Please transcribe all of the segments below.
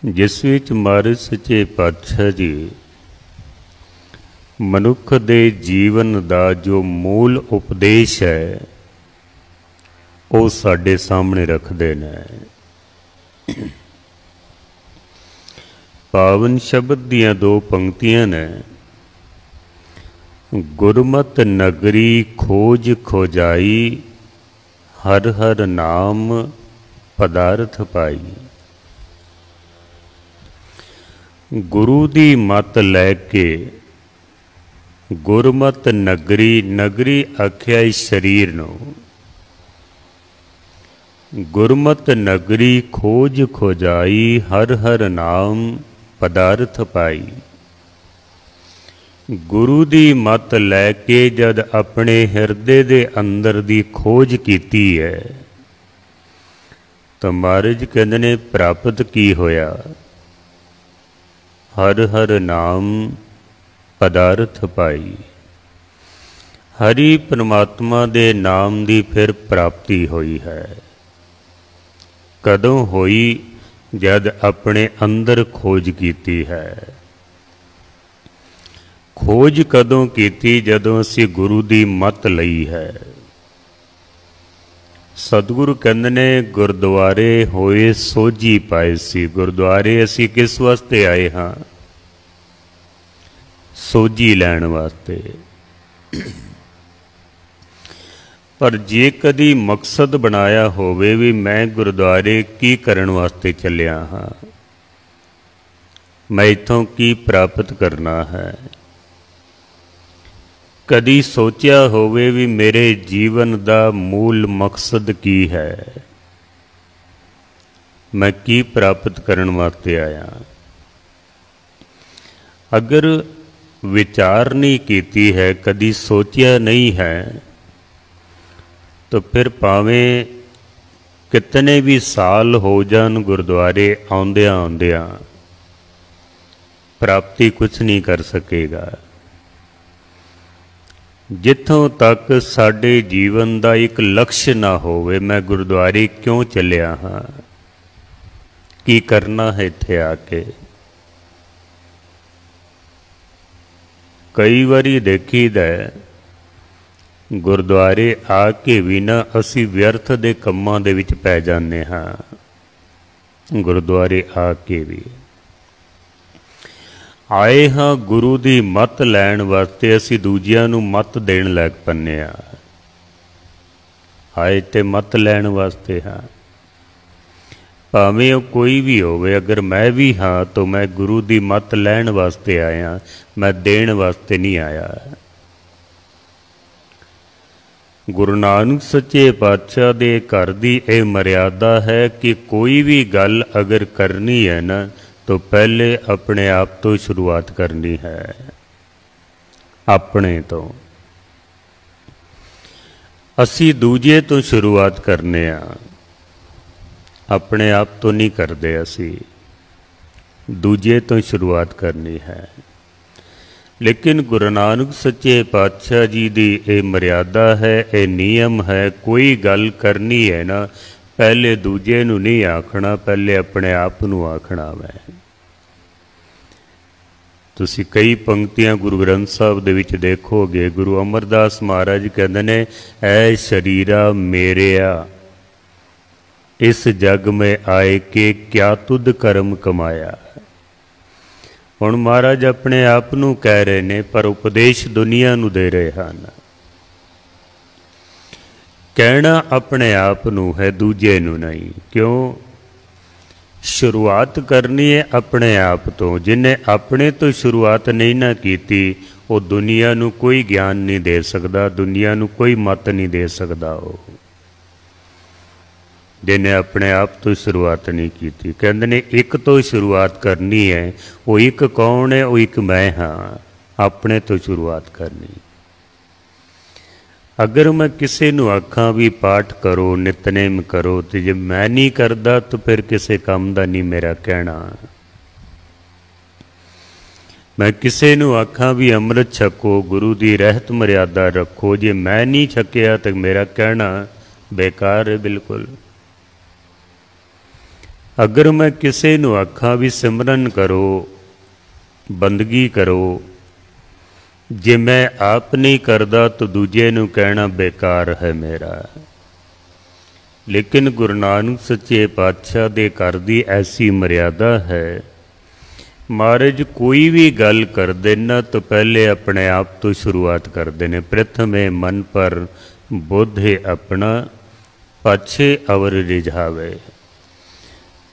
जिस विच महाराज सच्चे पातशाह जी मनुख दे जीवन दा जो मूल उपदेश है वो साडे सामने रखते हैं। पावन शब्द दियां दो पंक्तियां ने, गुरमत नगरी खोज खोजाई, हर हर नाम पदार्थ पाई। गुरु दी मत लैके गुरमत नगरी, नगरी आख्या शरीर नूं, गुरमत नगरी खोज खोजाई, हर हर नाम पदार्थ पाई। गुरु दी मत लैके जद अपने हिरदे दे अंदर दी खोज कीती है तो महाराज कहंदे ने प्राप्त की होया, हर हर नाम पदार्थ पाई। हरि परमात्मा दे नाम दी फिर प्राप्ति हुई है। कदों हुई? जद अपने अंदर खोज कीती है। खोज कदों कीती? जदों असी गुरु दी मत लई है। सतगुरु कहंदे ने गुरुद्वारे होए सोझी पाए सी। गुरुद्वारे असी किस वास्ते आए हाँ? सोझी लैण वास्ते। पर जे कदी मकसद बनाया होवे भी मैं गुरुद्वारे की करन वास्ते चलिया हाँ, मैं इथों की प्राप्त करना है, कदी सोचा होवे भी मेरे जीवन दा मूल मकसद की है, मैं की प्राप्त करन वास्ते आया। अगर विचार नहीं कीती है, कदी सोचा नहीं है, तो फिर भावें कितने भी साल हो जान गुरुद्वारे आउंदियां आउंदियां प्राप्ति कुछ नहीं कर सकेगा। जिथों तक साडे जीवन का एक लक्ष्य ना होवे, मैं गुरुद्वारे क्यों चलिया हाँ, की करना है इत्थे आके। कई बारी देखीदा गुरुद्वारे आके भी ना असी व्यर्थ दे कम्मां दे विच पै जाने हाँ। गुरुद्वारे आके भी आए हाँ गुरु दी मत लैण वास्ते, असी दूजियां नूं मत देण लग पन्ने आ। आए ते मत लैण वास्ते हाँ। भावें कोई भी होवे, अगर मैं भी हाँ तो मैं गुरु दी मत लैण वास्ते आया, मैं देण वास्ते नहीं आया। गुरु नानक सच्चे पातशाह दे घर दी ये मर्यादा है कि कोई भी गल अगर करनी है ना तो पहले अपने आप तो शुरुआत करनी है, अपने तो। असी दूजे तो शुरुआत करने आ, अपने आप तो नहीं करते। असी दूजे तो शुरुआत करनी है। लेकिन गुरु नानक सच्चे पातशाह जी की ये मर्यादा है, ये नियम है, कोई गल करनी है ना पहले दूजे नूं नहीं आखना, पहले अपने आप नूं आखना। मैं तुसी कई पंक्तियां गुरु ग्रंथ साहब दे विच देखोगे, गुरु अमरदास महाराज कहंदे ने, ऐ शरीरा मेरेया इस जग में आए के क्या तुद कर्म कमाया। हुण महाराज अपने आप नूं कह रहे ने, पर उपदेश दुनिया नूं दे रहे हैं। कहना अपने आप नूं है, दूजे नूं नहीं। क्यों? शुरुआत करनी है अपने आप तो। जिन्हें अपने तो शुरुआत नहीं ना कीती, वो दुनिया नूं कोई ज्ञान नहीं दे सकता, दुनिया नूं कोई मत नहीं दे सकता। वो जिन्हें अपने आप तो शुरुआत नहीं की थी। कहते ने एक तो शुरुआत करनी है, वो एक कौन है? वो एक मैं हाँ। अपने तो शुरुआत करनी। अगर मैं किसी नूं आखां भी पाठ करो, नितनेम करो, तो जे मैं नहीं करता तो फिर किसी काम का नहीं मेरा कहना। मैं किसी नूं आखां भी अमृत छको, गुरु की रहत मर्यादा रखो, जे मैं नहीं छकिया तो मेरा कहना बेकार है बिल्कुल। अगर मैं किसी नूं आखां भी सिमरन करो, बंदगी करो, जे मैं आप नहीं करदा तो दूजे नूं कहना बेकार है मेरा। लेकिन गुरु नानक सच्चे पातशाह दे घर दी ऐसी मर्यादा है, महाराज कोई भी गल करदे न तो पहले अपने आप तो शुरुआत करते हैं। प्रथमे मन पर बोधे अपना, पाछे अवर रिझावे।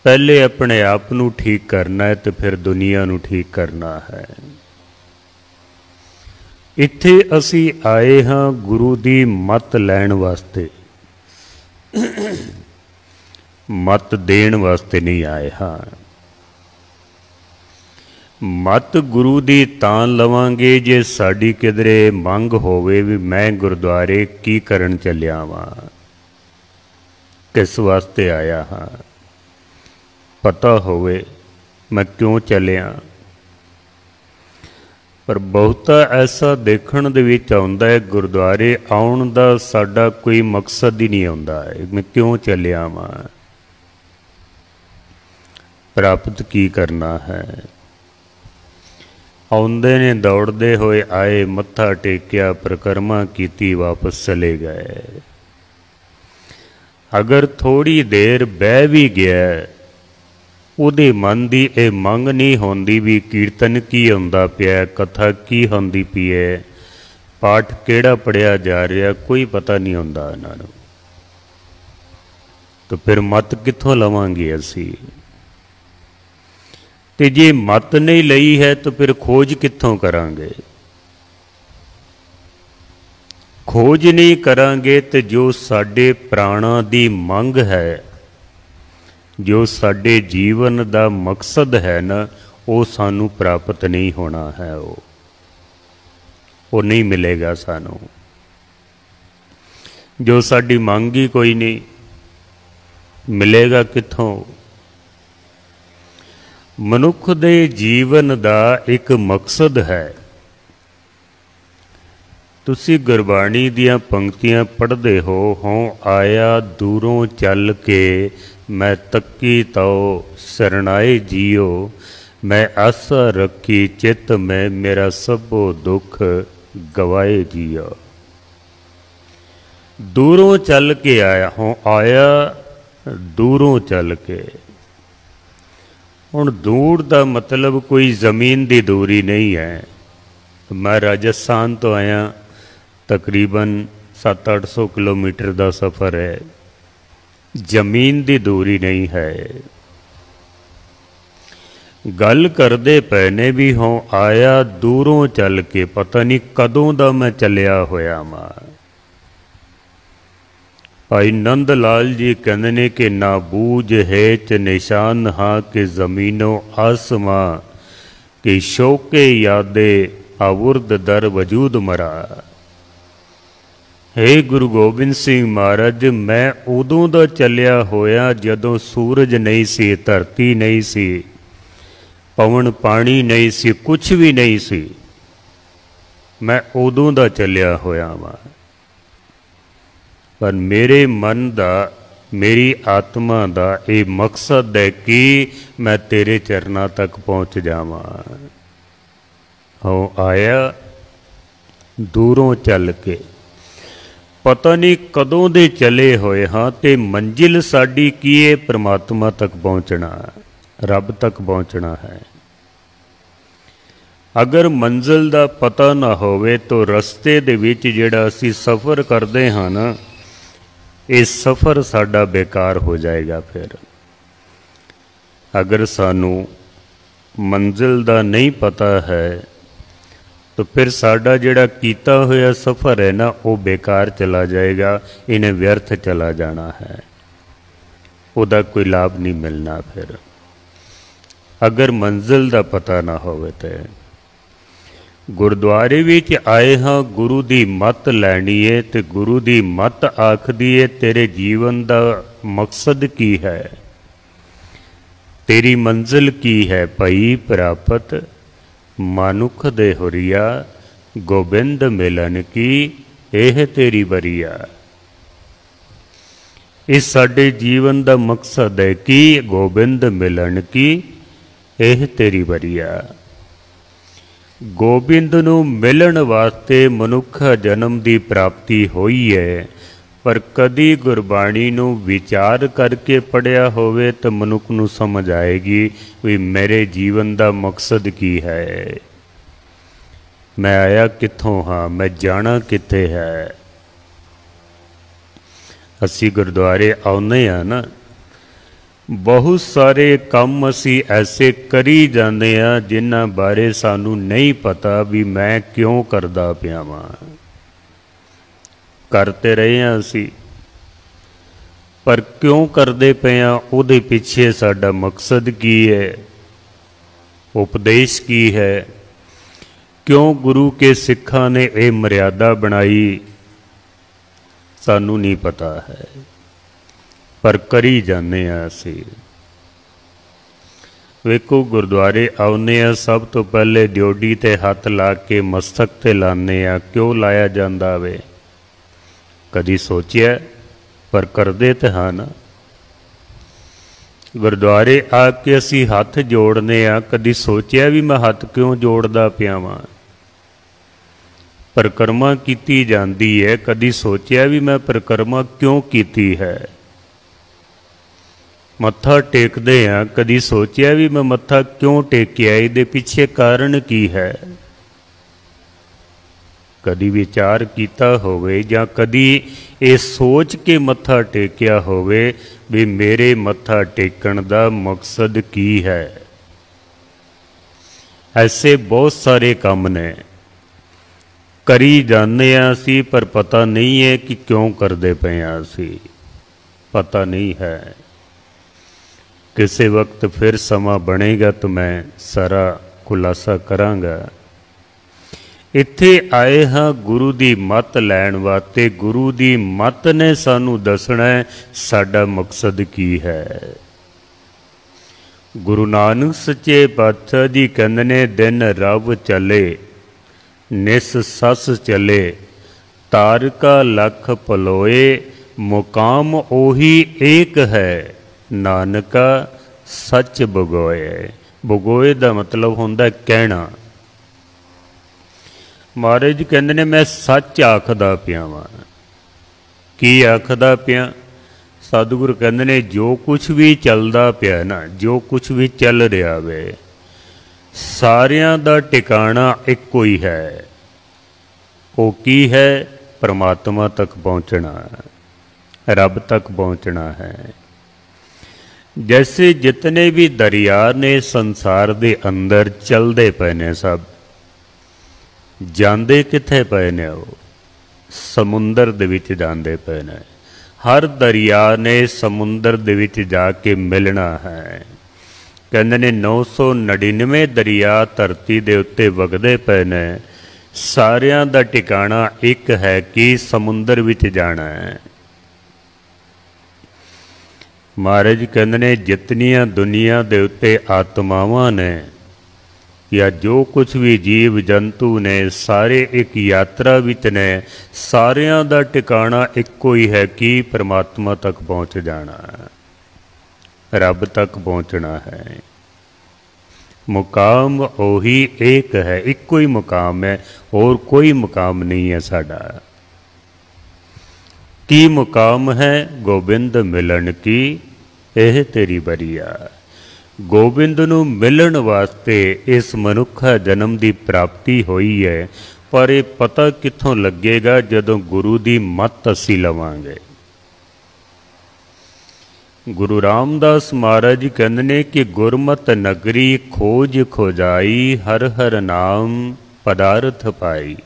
पहले अपने आप नूं ठीक करना है तो फिर दुनिया नूं ठीक करना है। इत्थे असी आए हाँ गुरु दी मत लैण वास्ते, मत देण वास्ते नहीं आए हाँ। मत गुरु दी तां लवांगे जे साडी किधरे मंग होवे भी मैं गुरुद्वारे की करन चलिया वां, किस वास्ते आया हाँ, पता होवे मैं क्यों चलिया। पर बहुता ऐसा देखण दे विच आउंदा है गुरुद्वारे आउण दा साडा कोई मकसद ही नहीं आउंदा है, मैं क्यों चलिया वां, प्राप्त की करना है। आउंदे ने दौड़ते हुए आए, मत्था टेकिया, परिक्रमा कीती, वापस चले गए। अगर थोड़ी देर बह भी गया, उहदे मन की यह मंग नहीं होंदी भी कीर्तन की होंदा पिया, कथा की होंदी पई है, पाठ किहड़ा पढ़िया जा रहा, कोई पता नहीं होंदा इन्हां नूं। तो फिर मत कित्थों लवांगे असी? ते जे मत नहीं लई है तो फिर खोज कित्थों करांगे? खोज नहीं करांगे तो जो साडे प्राणा दी मंग है, जो साडे जीवन दा मकसद है ना, वो सानू प्राप्त नहीं होना है, वो नहीं मिलेगा सानू। जो साडी मंग ही कोई नहीं, मिलेगा कित्थों? मनुख दे जीवन दा एक मकसद है। तुसी गुरबाणी दियां पंक्तियां पढ़दे हो, हों आया दूरों चल के मैं तक्की तो शरणाए जियो, मैं आशा रखी चित में मेरा सबो दुख गवाए जियो। दूरों चल के आया, हों आया दूरों चल के। हुण दूर का मतलब कोई ज़मीन की दूरी नहीं है। मैं राजस्थान तो आया, तकरीबन 700-800 किलोमीटर का सफ़र है, जमीन की दूरी नहीं है। गल करदे पए ने भी हों आया दूरों चल के, पता नहीं कदों दा मैं चलिया होया मां। भाई नंद लाल जी कहते ने कि ना बूझ हेच निशान हाँ कि ज़मीनों आसमां कि शोके यादे आवुर्द दर वजूद मरा। हे गुरु गोबिंद सिंह महाराज, मैं उदों दा चलिया होया जदों सूरज नहीं सी, धरती नहीं सी, पवन पानी नहीं सी, कुछ भी नहीं सी। मैं उदों दा चलिया होया वां। पर मेरे मन दा, मेरी आत्मा दा ये मकसद है कि मैं तेरे चरना तक पहुँच जावां। हो आया दूरों चल के, पता नहीं कदों दे चले होए हाँ, ते मंजिल साडी की है? परमात्मा तक पहुँचना, रब तक पहुँचना है। अगर मंजिल दा पता ना होवे तो रस्ते दे विच जिहड़ा असीं सफ़र करदे हां ना, ये सफ़र साडा बेकार हो जाएगा। फिर अगर सानू मंजिल दा नहीं पता है तो फिर साडा जिहड़ा कीता होया सफ़र है ना, वो बेकार चला जाएगा, इन्हें व्यर्थ चला जाना है, उहदा कोई लाभ नहीं मिलना। फिर अगर मंजिल दा पता ना होवे तो गुरुद्वारे विच आए हाँ गुरु दी मत लैनी है, तो गुरु दी मत आखदी है तेरे जीवन दा मकसद की है, तेरी मंजिल की है। भई प्रापत मानुख दे हुरिया, गोबिंद मिलन की एह तेरी बरिया। इस साडे जीवन का मकसद है कि गोबिंद मिलन की यह तेरी वरिया। गोबिंद नूं मिलन वास्ते मनुख जन्म की प्राप्ति हुई है, पर कदी गुरबाणी नूं विचार करके पढ़िया होवे तो मनुख नूं समझ आएगी भी मेरे जीवन का मकसद की है, मैं आया कित्थों हाँ, मैं जाना कित्थे है। असी गुरुद्वारे आउंदे आ ना, बहुत सारे काम असी ऐसे करी जाते हैं जिन्हां बारे सानू नहीं पता भी मैं क्यों करदा पिया वां। करते रहे हैं असी, पर क्यों करते पे हैं, उहदे पिछे साडा मकसद की है, उपदेश की है, क्यों गुरु के सिखां ने यह मर्यादा बनाई, सानू नहीं पता है, पर करी जाने असी। वेखो गुरुद्वारे आउने आ, सब तो पहले ड्योडी ते हथ ला के मस्तक ते लाने आ। क्यों लाया जांदा वे, कदी सोचिया, पर करदे ते हाँ ना। गुरुद्वारे आके असी हथ जोड़ने आ, कदी सोचिया भी मैं हथ क्यों जोड़दा पिया वां। परिक्रमा कीती जाती है, कदी सोचिया भी मैं परिक्रमा क्यों कीती है। मत्था टेकदे हैं, कदी सोचिया भी मैं मत्था क्यों टेकिया, इहदे पिछे कारण की है। कदी विचार कीता होवे जां कदी ये सोच के मत्था टेकिया होवे भी मेरे मत्था टेकण दा मकसद की है। ऐसे बहुत सारे काम ने करी जाने असी, पर पता नहीं है कि क्यों करते पे असी, पता नहीं है। किसी वक्त फिर समा बनेगा तो मैं सारा खुलासा करांगा। इत्थे आए हाँ गुरु की मत लैण वास्ते, गुरु की मत ने सानू दसना साडा मकसद की है। गुरु नानक सच्चे पातशाह जी कहंदे ने, दिन रब चले निस सस चले, तारका लख पलोए, मुकाम ओही एक है, नानका सच बगोए। बगोए का मतलब होंदा कहना। महाराज कहंदे ने मैं सच आखदा पिया वां। की आखदा पिया? सतगुरु कहंदे ने जो कुछ भी चलदा पिया ना, जो कुछ भी चल रहा वे, सारियां दा टिकाणा इक्को ही है। वो की है? परमात्मा तक पहुँचना, रब तक पहुँचना है। जैसे जितने भी दरिया ने संसार दे अंदर चलते पे ने, सब जांदे किथे पे ने? वो समुंदर दे विच जांदे पे ने। हर दरिया ने समुंदर दे विच जाके मिलना है। कहंदे ने 999 दरिया धरती दे उत्ते वगदे पे ने, सारियां दा टिकाणा एक है कि समुंदर विच जाना है। महाराज कहंदे ने जितनियां दुनिया दे उत्ते आत्मावां ने या जो कुछ भी जीव जंतु ने, सारे एक यात्रा विच ने। सारियां दा टिकाणा इक्को ही है कि परमात्मा तक पहुँच जाना है, रब तक पहुँचना है। मुकाम ओही एक है, इक्को ही मुकाम है, और कोई मुकाम नहीं है साडा। की मुकाम है? गोबिंद मिलन की यह तेरी बरिया। गोबिंद नूं मिलन वास्ते इस मनुखा जन्म की प्राप्ति हुई है, पर यह पता कित्थों लगेगा जदों गुरु की मत असी लवांगे। गुरु रामदास महाराज जी कहंदे ने कि गुरमत नगरी खोज खोजाई, हर हर नाम पदार्थ पाई।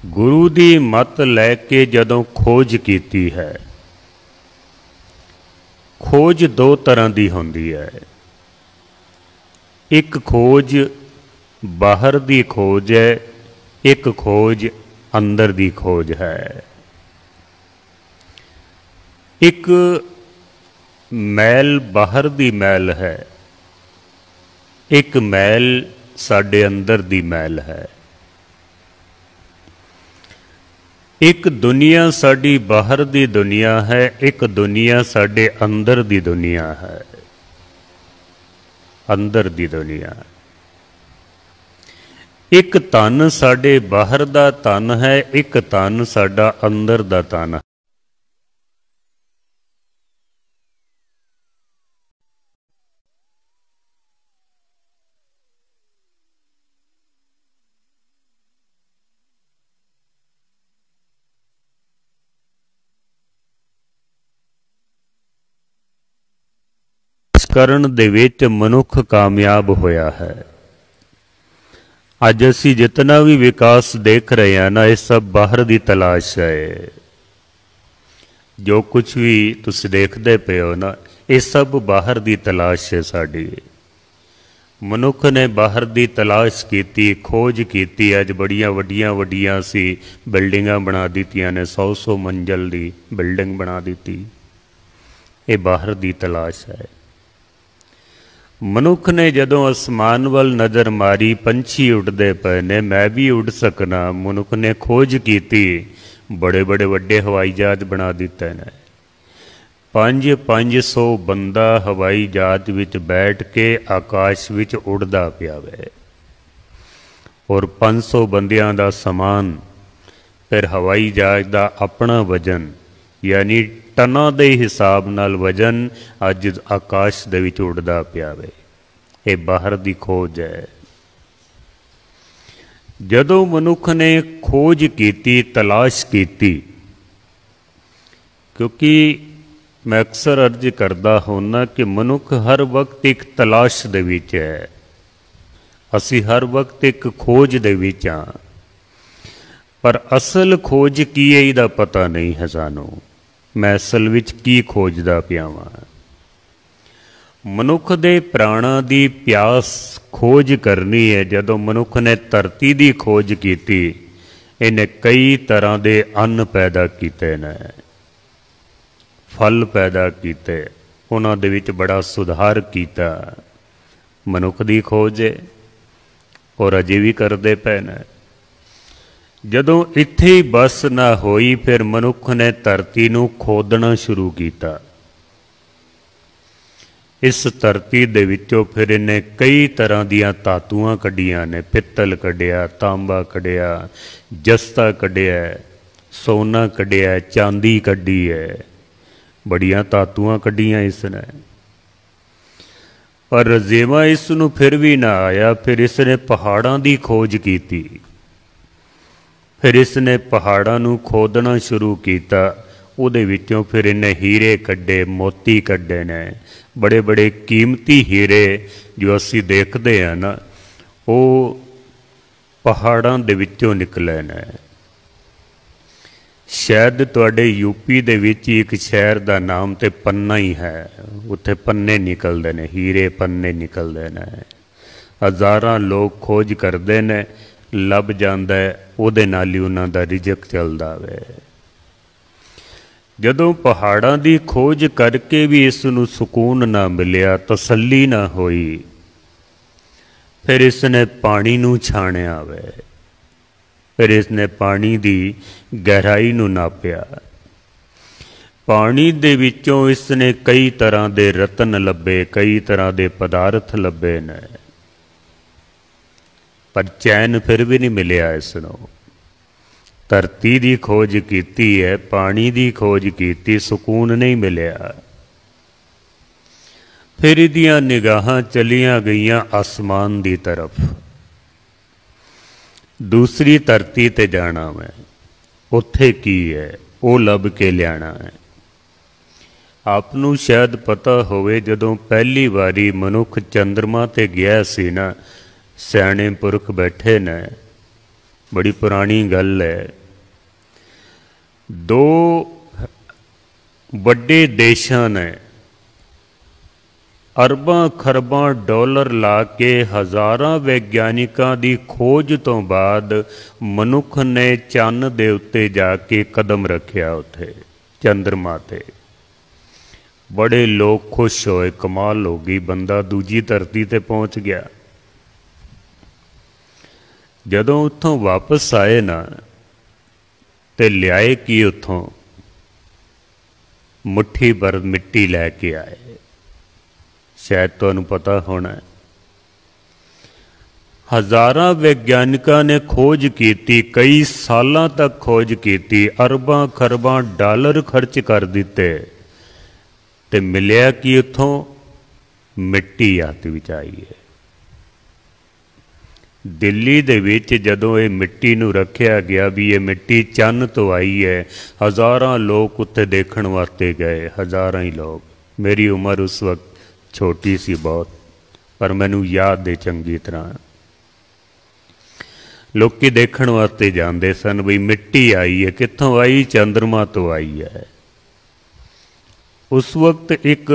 गुरु की मत लैके जदों खोज कीती है, खोज दो तरह की होंदी है। एक खोज बाहर की खोज है, एक खोज अंदर की खोज है। एक मैल बाहर दी मैल है, एक मैल साडे अंदर दी मैल है। एक दुनिया साडी बाहर दी दुनिया है, एक दुनिया साडे अंदर दी दुनिया है। अंदर दी दुनिया एक तन साडे बाहर दा तन है, एक तन साडा अंदर दा तन है। ਕਰਨ ਦੇ ਵਿੱਚ ਮਨੁੱਖ ਕਾਮਯਾਬ ਹੋਇਆ ਹੈ। ਅੱਜ ਅਸੀਂ ਜਿਤਨਾ ਵੀ ਵਿਕਾਸ ਦੇਖ ਰਹੇ ਹਾਂ ਨਾ, ਇਹ ਸਭ ਬਾਹਰ ਦੀ ਤਲਾਸ਼ ਹੈ। ਜੋ ਕੁਝ ਵੀ ਤੁਸੀਂ ਦੇਖਦੇ ਪਏ ਹੋ ਨਾ, ਇਹ ਸਭ ਬਾਹਰ ਦੀ ਤਲਾਸ਼ ਹੈ ਸਾਡੀ। ਮਨੁੱਖ ਨੇ ਬਾਹਰ ਦੀ ਤਲਾਸ਼ ਕੀਤੀ, ਖੋਜ ਕੀਤੀ। ਅੱਜ ਬੜੀਆਂ ਵੱਡੀਆਂ ਸੀ ਬਿਲਡਿੰਗਾਂ ਬਣਾ ਦਿੱਤੀਆਂ ਨੇ, 100 ਮੰਜ਼ਲ ਦੀ ਬਿਲਡਿੰਗ ਬਣਾ ਦਿੱਤੀ। ਇਹ ਬਾਹਰ ਦੀ ਤਲਾਸ਼ ਹੈ। ਮਨੁੱਖ ਨੇ ਜਦੋਂ ਅਸਮਾਨ ਵੱਲ ਨਜ਼ਰ ਮਾਰੀ, ਪੰਛੀ ਉੱਡਦੇ ਪਏ ਨੇ, ਮੈਂ ਵੀ ਉੱਡ ਸਕਣਾ। ਮਨੁੱਖ ਨੇ ਖੋਜ ਕੀਤੀ, ਬੜੇ ਵੱਡੇ ਹਵਾਈ ਜਹਾਜ਼ ਬਣਾ ਦਿੱਤੇ ਨੇ। 500 ਬੰਦਾ ਹਵਾਈ ਜਹਾਜ਼ ਵਿੱਚ ਬੈਠ ਕੇ ਆਕਾਸ਼ ਵਿੱਚ ਉੱਡਦਾ ਪਿਆ ਵੇ, ਔਰ 500 ਬੰਦਿਆਂ ਦਾ ਸਮਾਨ। ਫਿਰ ਹਵਾਈ ਜਹਾਜ਼ ਦਾ ਆਪਣਾ ਵਜਨ, ਯਾਨੀ ਟਨਾਂ ਦੇ ਹਿਸਾਬ ਨਾਲ ਵਜਨ ਅੱਜ ਆਕਾਸ਼ ਦੇ ਵਿੱਚ ਉੱਡਦਾ ਪਿਆ ਵੇ। ਇਹ ਬਾਹਰ ਦੀ ਖੋਜ ਹੈ। ਜਦੋਂ ਮਨੁੱਖ ਨੇ ਖੋਜ ਕੀਤੀ, ਤਲਾਸ਼ ਕੀਤੀ, ਕਿਉਂਕਿ ਮੈਂ ਅਕਸਰ ਅਰਜ਼ ਕਰਦਾ ਹੁੰਦਾ ਕਿ ਮਨੁੱਖ ਹਰ ਵਕਤ ਇੱਕ ਤਲਾਸ਼ ਦੇ ਵਿੱਚ ਹੈ। ਅਸੀਂ ਹਰ ਵਕਤ ਇੱਕ ਖੋਜ ਦੇ ਵਿੱਚ ਹਾਂ, ਪਰ ਅਸਲ ਖੋਜ ਕੀ ਹੈ ਇਹਦਾ ਪਤਾ ਨਹੀਂ ਹੈ ਸਾਨੂੰ। ਮੈਂ ਅਸਲ ਵਿੱਚ ਕੀ ਖੋਜਦਾ ਪਿਆ ਵਾਂ। ਮਨੁੱਖ ਦੇ ਪ੍ਰਾਣਾਂ ਦੀ ਪਿਆਸ ਖੋਜ ਕਰਨੀ ਹੈ। ਜਦੋਂ ਮਨੁੱਖ ਨੇ ਧਰਤੀ ਦੀ ਖੋਜ ਕੀਤੀ, ਇਹਨੇ ਕਈ ਤਰ੍ਹਾਂ ਦੇ ਅੰਨ ਪੈਦਾ ਕੀਤੇ ਨੇ, ਫਲ ਪੈਦਾ ਕੀਤੇ, ਉਹਨਾਂ ਦੇ ਵਿੱਚ ਬੜਾ ਸੁਧਾਰ ਕੀਤਾ। ਮਨੁੱਖ ਦੀ ਖੋਜ ਹੈ, ਔਰ ਅਜੇ ਵੀ ਕਰਦੇ ਪਏ ਨੇ। ਜਦੋਂ ਇੱਥੇ ਹੀ ਬਸ ਨਾ ਹੋਈ, ਫਿਰ ਮਨੁੱਖ ਨੇ ਧਰਤੀ ਨੂੰ ਖੋਦਣਾ ਸ਼ੁਰੂ ਕੀਤਾ। ਇਸ ਧਰਤੀ ਦੇ ਵਿੱਚੋਂ ਫਿਰ ਇਹਨੇ ਕਈ ਤਰ੍ਹਾਂ ਦੀਆਂ ਧਾਤੂਆਂ ਕੱਢੀਆਂ ਨੇ। ਪਿੱਤਲ ਕੱਢਿਆ, ਤਾਂਬਾ ਕੱਢਿਆ, ਜਸਤਾ ਕੱਢਿਆ, ਸੋਨਾ ਕੱਢਿਆ, ਚਾਂਦੀ ਕੱਢੀ ਹੈ, ਬੜੀਆਂ ਧਾਤੂਆਂ ਕੱਢੀਆਂ ਇਸ ਨੇ। ਪਰ ਰਜ਼ੇਵਾਂ ਇਸ ਨੂੰ ਫਿਰ ਵੀ ਨਾ ਆਇਆ। ਫਿਰ ਇਸ ਨੇ ਪਹਾੜਾਂ ਦੀ ਖੋਜ ਕੀਤੀ। ਫਿਰ ਇਸ ਨੇ ਪਹਾੜਾਂ ਨੂੰ ਖੋਦਣਾ ਸ਼ੁਰੂ ਕੀਤਾ। ਉਹਦੇ ਵਿੱਚੋਂ ਫਿਰ ਇਹਨੇ ਹੀਰੇ ਕੱਢੇ, ਮੋਤੀ ਕੱਢੇ ਨੇ, ਬੜੇ ਕੀਮਤੀ ਹੀਰੇ ਜੋ ਅਸੀਂ ਦੇਖਦੇ ਹਾਂ ਨਾ, ਉਹ ਪਹਾੜਾਂ ਦੇ ਵਿੱਚੋਂ ਨਿਕਲੇ ਨੇ। ਸ਼ਾਇਦ ਤੁਹਾਡੇ ਯੂਪੀ ਦੇ ਵਿੱਚ ਇੱਕ ਸ਼ਹਿਰ ਦਾ ਨਾਮ ਤੇ ਪੰਨਾ ਹੀ ਹੈ। ਉੱਥੇ ਪੰਨੇ ਨਿਕਲਦੇ ਨੇ, ਹੀਰੇ ਪੰਨੇ ਨਿਕਲਦੇ ਨੇ। ਹਜ਼ਾਰਾਂ ਲੋਕ ਖੋਜ ਕਰਦੇ ਨੇ, ਲੱਭ ਜਾਂਦਾ, ਉਹਦੇ ਨਾਲ ਹੀ ਉਹਨਾਂ ਦਾ ਰਿਜ਼ਕ ਚੱਲਦਾ ਵੇ। ਜਦੋਂ ਪਹਾੜਾਂ ਦੀ ਖੋਜ ਕਰਕੇ ਵੀ ਇਸ ਨੂੰ ਸਕੂਨ ਨਾ ਮਿਲਿਆ, ਤਸੱਲੀ ਨਾ ਹੋਈ, ਫਿਰ ਇਸ ਨੇ ਪਾਣੀ ਨੂੰ ਛਾਣਿਆ ਵੇ। ਫਿਰ ਇਸ ਨੇ ਪਾਣੀ ਦੀ ਗਹਿਰਾਈ ਨੂੰ ਨਾਪਿਆ। ਪਾਣੀ ਦੇ ਵਿੱਚੋਂ ਇਸ ਨੇ ਕਈ ਤਰ੍ਹਾਂ ਦੇ ਰਤਨ ਲੱਭੇ, ਕਈ ਤਰ੍ਹਾਂ ਦੇ ਪਦਾਰਥ ਲੱਭੇ ਨੇ, ਪਰ ਚੈਨ ਫਿਰ ਵੀ ਨਹੀਂ ਮਿਲਿਆ ਇਸ ਨੂੰ। ਧਰਤੀ ਦੀ ਖੋਜ ਕੀਤੀ ਹੈ, ਪਾਣੀ ਦੀ ਖੋਜ ਕੀਤੀ, ਸਕੂਨ ਨਹੀਂ ਮਿਲਿਆ। ਫਿਰ ਇਹਦੀਆਂ ਨਿਗਾਹਾਂ ਚਲੀਆਂ ਗਈਆਂ ਆਸਮਾਨ ਦੀ ਤਰਫ। ਦੂਸਰੀ ਧਰਤੀ ਤੇ ਜਾਣਾ ਮੈਂ, ਉੱਥੇ ਕੀ ਹੈ ਉਹ ਲੱਭ ਕੇ ਲਿਆਣਾ ਹੈ। ਆਪ ਨੂੰ ਸ਼ਾਇਦ ਪਤਾ ਹੋਵੇ, ਜਦੋਂ ਪਹਿਲੀ ਵਾਰੀ ਮਨੁੱਖ ਚੰਦਰਮਾ ਤੇ ਗਿਆ ਸੀ ਨਾ, ਸਿਆਣੇ ਪੁਰਖ ਬੈਠੇ ਨੇ, ਬੜੀ ਪੁਰਾਣੀ ਗੱਲ ਹੈ। ਦੋ ਵੱਡੇ ਦੇਸ਼ਾਂ ਨੇ ਅਰਬਾਂ ਖਰਬਾਂ ਡਾਲਰ ਲਾ ਕੇ ਹਜ਼ਾਰਾਂ ਵਿਗਿਆਨਿਕਾਂ ਦੀ ਖੋਜ ਤੋਂ ਬਾਅਦ ਮਨੁੱਖ ਨੇ ਚੰਨ ਦੇ ਉੱਤੇ ਜਾ ਕੇ ਕਦਮ ਰੱਖਿਆ। ਉੱਥੇ ਚੰਦਰਮਾ ਤੇ ਬੜੇ ਲੋਕ ਖੁਸ਼ ਹੋਏ, ਕਮਾਲ ਹੋ ਗਈ, ਬੰਦਾ ਦੂਜੀ ਧਰਤੀ ਤੇ ਪਹੁੰਚ ਗਿਆ। ਜਦੋਂ ਉੱਥੋਂ ਵਾਪਸ ਆਏ ਨਾ, ते लियाए कि उत्थों मुट्ठी भर मिट्टी लैके आए। शायद तुहानूं पता होना है, हज़ारां वैज्ञानिकां ने खोज की, कई सालां तक खोज की, अरबां खरबां डॉलर खर्च कर दिते, ते मिलिया कि उत्थों मिट्टी हत्थ विच आई है। दिल्ली दे विच जदों ये मिट्टी नूं रखिया गया भी ये मिट्टी चंद तो आई है, हज़ारां लोग उत्थे देखण वास्ते गए, हज़ारां ही लोग। मेरी उम्र उस वक्त छोटी सी बहुत, पर मैनूं याद है चंगी तरह। लोग देखण वास्ते जांदे सन भी मिट्टी आई है, कित्थों आई? चंद्रमा तो आई है। उस वक्त एक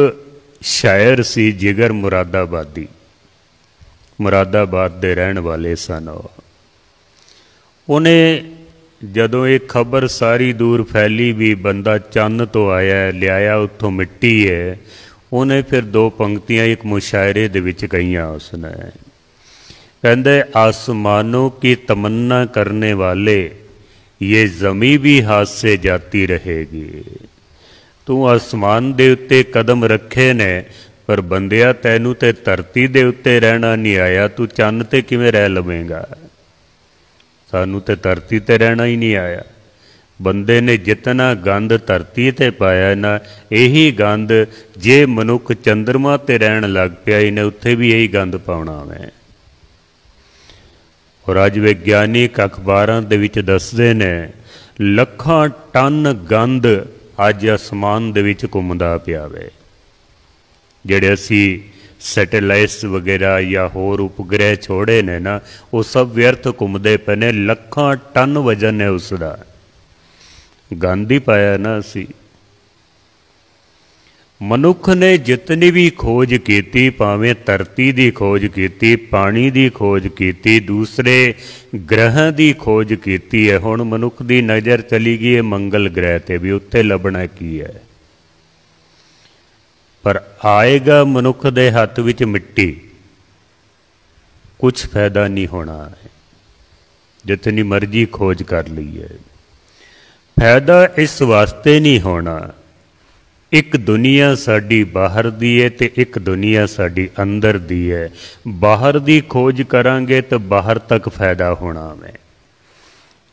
शायर सी जिगर मुरादाबादी, मुरादाबाद दे रहण वाले सन। उन्हें जदों ये खबर सारी दूर फैली भी बंदा चंद तो आया है, लियाया उत्थों मिट्टी है, उन्हें फिर दो पंक्तियां एक मुशायरे दे विच कहियां उसने। कहंदे आसमानों की तमन्ना करने वाले ये ज़मी भी हाथ से जाती रहेगी। तू आसमान दे उत्ते कदम रखे ने, पर बंदिया तैनू ते धरती दे उत्ते रहना नहीं आया, तू चंद ते किवें रह लवेंगा? सानू ते धरती ते रहना ही नहीं आया। बंदे ने जितना गंद धरती ते पाया ना, यही गंद जे मनुख चंद्रमा ते रहन लग पिया, इन्हें उत्थे भी यही गंद पाउणा है। और अज विग्यानिक अखबारां दे विच दसदे ने लखां टन गंद अज आसमान दे विच घुमदा पिया वे। जिहड़े असी सैटेलाइट्स वगैरह या होर उपग्रह छोड़े ने ना, वो सब व्यर्थ घुमदे पे ने। लखां टन वजन है उसका, गंद ही पाया ना असी। मनुख ने जितनी भी खोज की, भावें धरती की खोज की, पानी की खोज की, दूसरे ग्रहां की खोज की है, हुण मनुख की नज़र चली गई है मंगल ग्रह ते भी, उत्थे लभना की है। पर आएगा मनुख दे हाथ विच मिट्टी, कुछ फायदा नहीं होना है, जितनी मर्जी खोज कर ली है। फायदा इस वास्ते नहीं होना, एक दुनिया साडी बाहर दी है ते एक दुनिया साडी अंदर दी है। बाहर दी खोज करांगे तो बाहर तक फायदा होना है।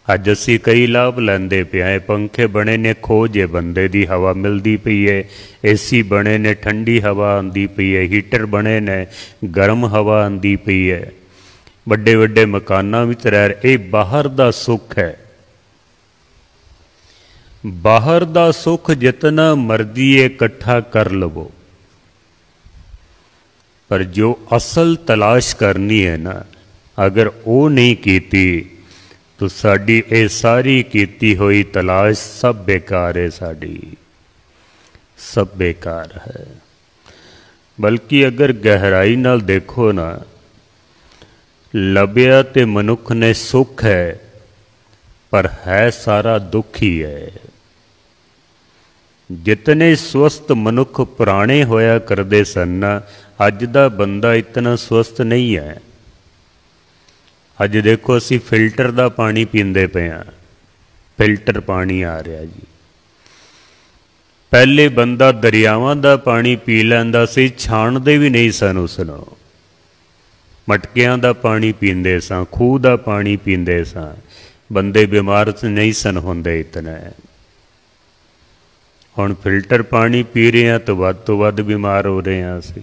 अज असी कई लाभ लैंदे पे हैं, पंखे बने ने खोज है, बंदे दी हवा मिलती पई है, एसी बने ने ठंडी हवा आंदी पई है, हीटर बने ने गर्म हवा आंदी पई है, बड़े बड़े मकानां विच रह रहे। ये बाहर दा सुख है। बाहर दा सुख जितना मर्जी इकट्ठा कर लवो, पर जो असल तलाश करनी है ना, अगर वो नहीं कीती तो साड़ी ये सारी कीती हुई तलाश सब बेकार है, साड़ी सब बेकार है। बल्कि अगर गहराई नाल देखो ना, लभ्या ते मनुख ने सुख है, पर है सारा दुख ही है। जितने स्वस्थ मनुख पुराने होया करदे सन, अज दा बंदा इतना स्वस्थ नहीं है। अज देखो असी फिल्टर दा पानी पींदे पे हैं, फिल्टर पानी आ रहा जी। पहले बंदा दरियावां दा पानी पी लैंदा सी, छाणदे भी नहीं सन उसनों। मटकियां दा पानी पींदे सां, खूह दा पानी पींदे सां, बंदे बीमार नहीं सन होंदे इतने। हुण फिल्टर पानी पी रहे हैं तो वध बीमार हो रहे हैं असी।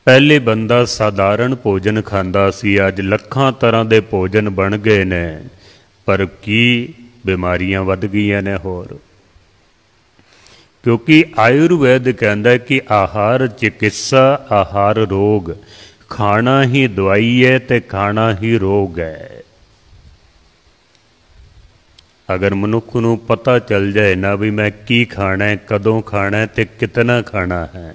पहले बंदा साधारण भोजन खांदा सी, अज लखां तरह के भोजन बन गए ने, पर की बीमारियां वध गईयां ने होर। क्योंकि आयुर्वेद कहता है कि आहार चिकित्सा, आहार रोग। खाना ही दवाई है ते खाना ही रोग है। अगर मनुख नूं पता चल जाए ना भी मैं की खाना है, कदों खाना है ते कितना खाना है,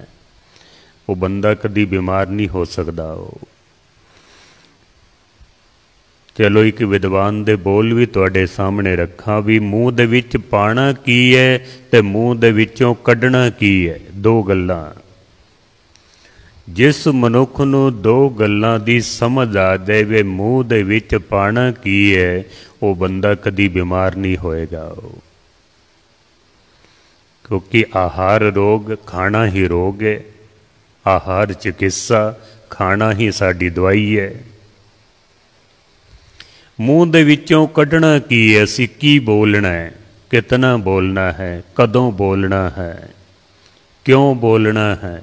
वो बंदा कदी बीमार नहीं हो सकता। वो चलो एक विद्वान दे बोल भी तुहाडे सामने रखा भी, मूँह दे विच पाना की है ते मूँह दे विचों कढ़ना की है, दो गल्लां। जिस मनुख नूं दो गल्लां दी समझ आ जाए मूँह दे विच पाना की है, वो बंदा कदी बीमार नहीं होएगा। क्योंकि आहार रोग, खाना ही रोग है। आहार चिकित्सा, खाना ही साडी दवाई है। मूँह दे विचों कढ़ना की है, असीं की बोलना है, कितना बोलना है, कदों बोलना है, क्यों बोलना है।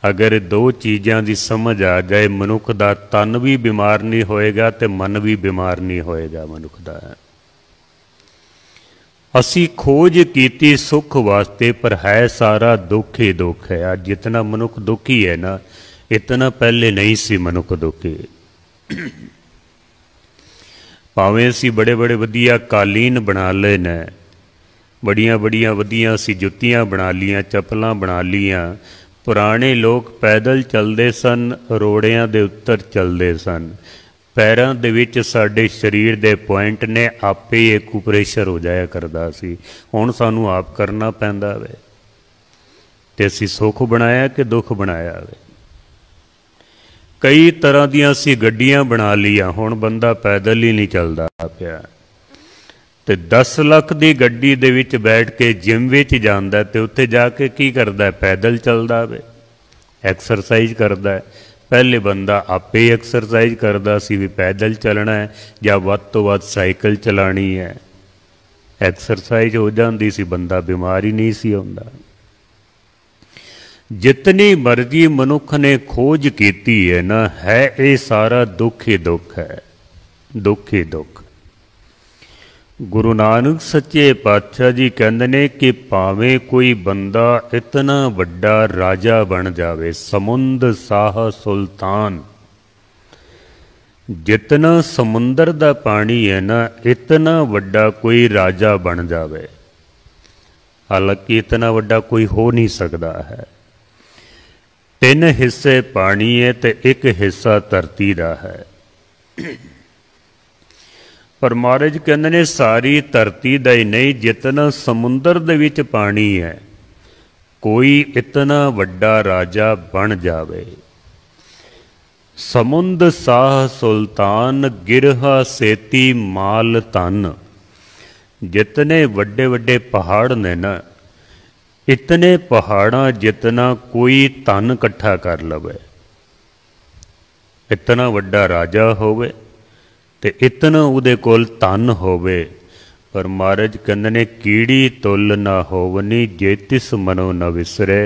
अगर दो चीज़ां की समझ आ जाए, मनुख दा तन भी बीमार नहीं होएगा ते मन भी बीमार नहीं होएगा मनुख दा। असी खोज कीती सुख वास्ते, पर है सारा दुख ही दुख है। आज जितना मनुख दुखी है ना, इतना पहले नहीं सी मनुख दुखी। भावें असी बड़े बड़े वधिया कालीन बना ले ने, बड़िया बड़िया वधिया असी जुत्तियां बना लियां, चप्पलां बना लियां। पुराने लोग पैदल चलते सन, रोड़ियां दे उत्तर चलते सन। पैरां दे विच साडे शरीर दे पॉइंट ने आपे ही एक्यूप्रेशर हो जाया करदा सी। हुण सानू आप करना पैंदा वे। ते असी सुख बनाया कि दुख बनाया वे। कई तरह दियां असी गड्डियां बना लिया, हुण बंदा पैदल ही नहीं चलदा पिया। ते 10 लाख की गड्डी दे विच बैठ के जिम विच जांदा ते उत्थे जाके की करदा, पैदल चलदा वे, एक्सरसाइज करदा है। पहले बंदा आपे ही एक्सरसाइज करदा सी भी पैदल चलना है या वध तो वध साइकिल चलानी है। एक्सरसाइज हो जाती सी, बंदा बीमार ही नहीं सी होंदा। जितनी मर्जी मनुख ने खोज की है ना, है ये सारा दुख ही दुख है, दुख ही दुख। गुरु नानक सच्चे पातशाह जी कहते ने कि भावें कोई बंदा इतना वड्डा राजा बन जावे, समुंद शाह सुल्तान, जितना समुंदर दा पानी है ना, इतना वड्डा कोई राजा बन जावे। हालांकि इतना वड्डा कोई हो नहीं सकता है। 3 हिस्से पानी है तो 1 हिस्सा धरती दा है। पर महाराज कहते ने सारी धरती दा ही नहीं, जितना समुंदर दे विच पानी है, कोई इतना वड्डा राजा बन जावे। समुंद शाह सुल्तान गिरहा सेती माल धन। जितने वड्डे वड्डे पहाड़ ने ना, इतने पहाड़ा जितना कोई धन इकट्ठा कर लवे। इतना वड्डा राजा होवे ते इतना उहदे कोल धन होवे, पर महाराज कहंदे ने कीड़ी तुल ना होवनी जे तिस मनो न विसरे।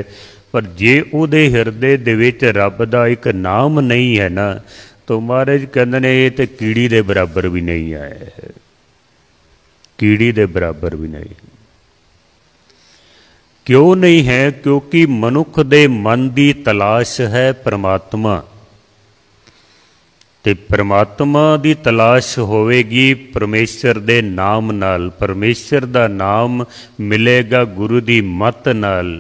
पर जे उहदे हिरदे दे विच रब दा एक नाम नहीं है ना, तो महाराज कहंदे ने ये ते कीड़ी दे बराबर भी नहीं है, कीड़ी दे बराबर भी नहीं। क्यों नहीं है? क्योंकि मनुख दे मन दी तलाश है परमात्मा। ते परमात्मा दी तलाश होवेगी परमेश्वर दे नाम नाल। परमेश्वर दा नाम मिलेगा गुरु दी मत नाल।